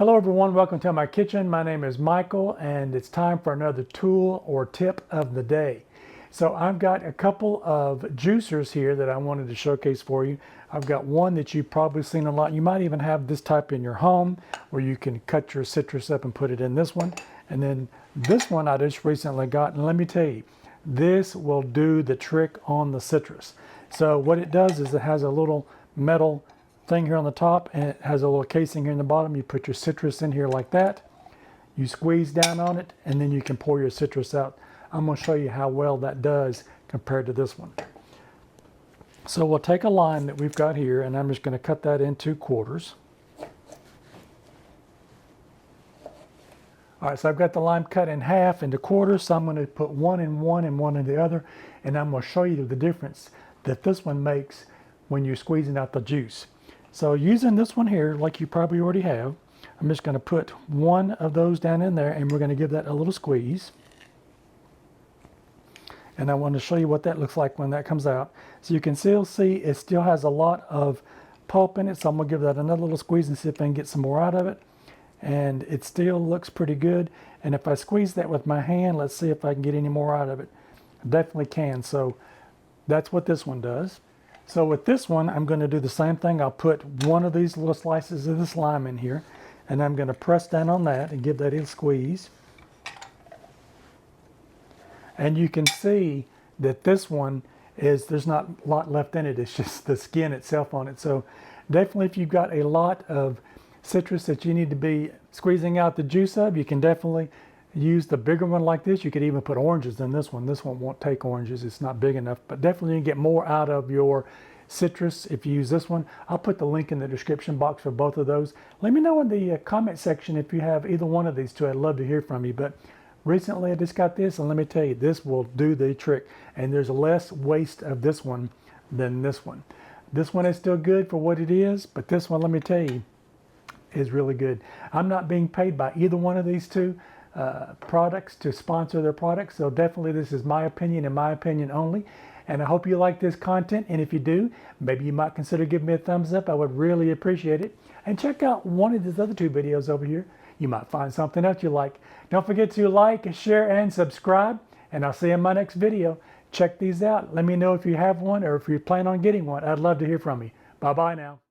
Hello everyone, welcome to my kitchen. My name is Michael and it's time for another tool or tip of the day. So I've got a couple of juicers here that I wanted to showcase for you. I've got one that you've probably seen a lot. You might even have this type in your home where you can cut your citrus up and put it in this one. And then this one I just recently got, and let me tell you, this will do the trick on the citrus. So what it does is it has a little metal thing here on the top and it has a little casing here in the bottom. You put your citrus in here like that, you squeeze down on it, and then you can pour your citrus out. I'm going to show you how well that does compared to this one. So we'll take a lime that we've got here and I'm just going to cut that into quarters. All right, so I've got the lime cut in half into quarters, so I'm going to put one in one and one in the other, and I'm going to show you the difference that this one makes when you're squeezing out the juice. So using this one here, like you probably already have, I'm just going to put one of those down in there and we're going to give that a little squeeze. And I want to show you what that looks like when that comes out. So you can still see it still has a lot of pulp in it, so I'm going to give that another little squeeze and see if I can get some more out of it. And it still looks pretty good. And if I squeeze that with my hand, let's see if I can get any more out of it. I definitely can. So that's what this one does. So with this one, I'm going to do the same thing. I'll put one of these little slices of this lime in here, and I'm going to press down on that and give that a squeeze. And you can see that this one there's not a lot left in it. It's just the skin itself on it. So definitely if you've got a lot of citrus that you need to be squeezing out the juice of, you can definitely use the bigger one like this. You could even put oranges in this one. This one won't take oranges. It's not big enough, but definitely you can get more out of your citrus if you use this one. I'll put the link in the description box for both of those. Let me know in the comment section if you have either one of these two. I'd love to hear from you. But recently I just got this, and let me tell you, this will do the trick. And there's less waste of this one than this one. This one is still good for what it is, but this one, let me tell you, is really good. I'm not being paid by either one of these two products to sponsor their products, so definitely this is my opinion and my opinion only. And I hope you like this content, and if you do, maybe you might consider giving me a thumbs up. I would really appreciate it. And check out one of these other two videos over here. You might find something else you like. Don't forget to like, share, and subscribe, and I'll see you in my next video. Check these out. Let me know if you have one or if you plan on getting one. I'd love to hear from you. Bye-bye now.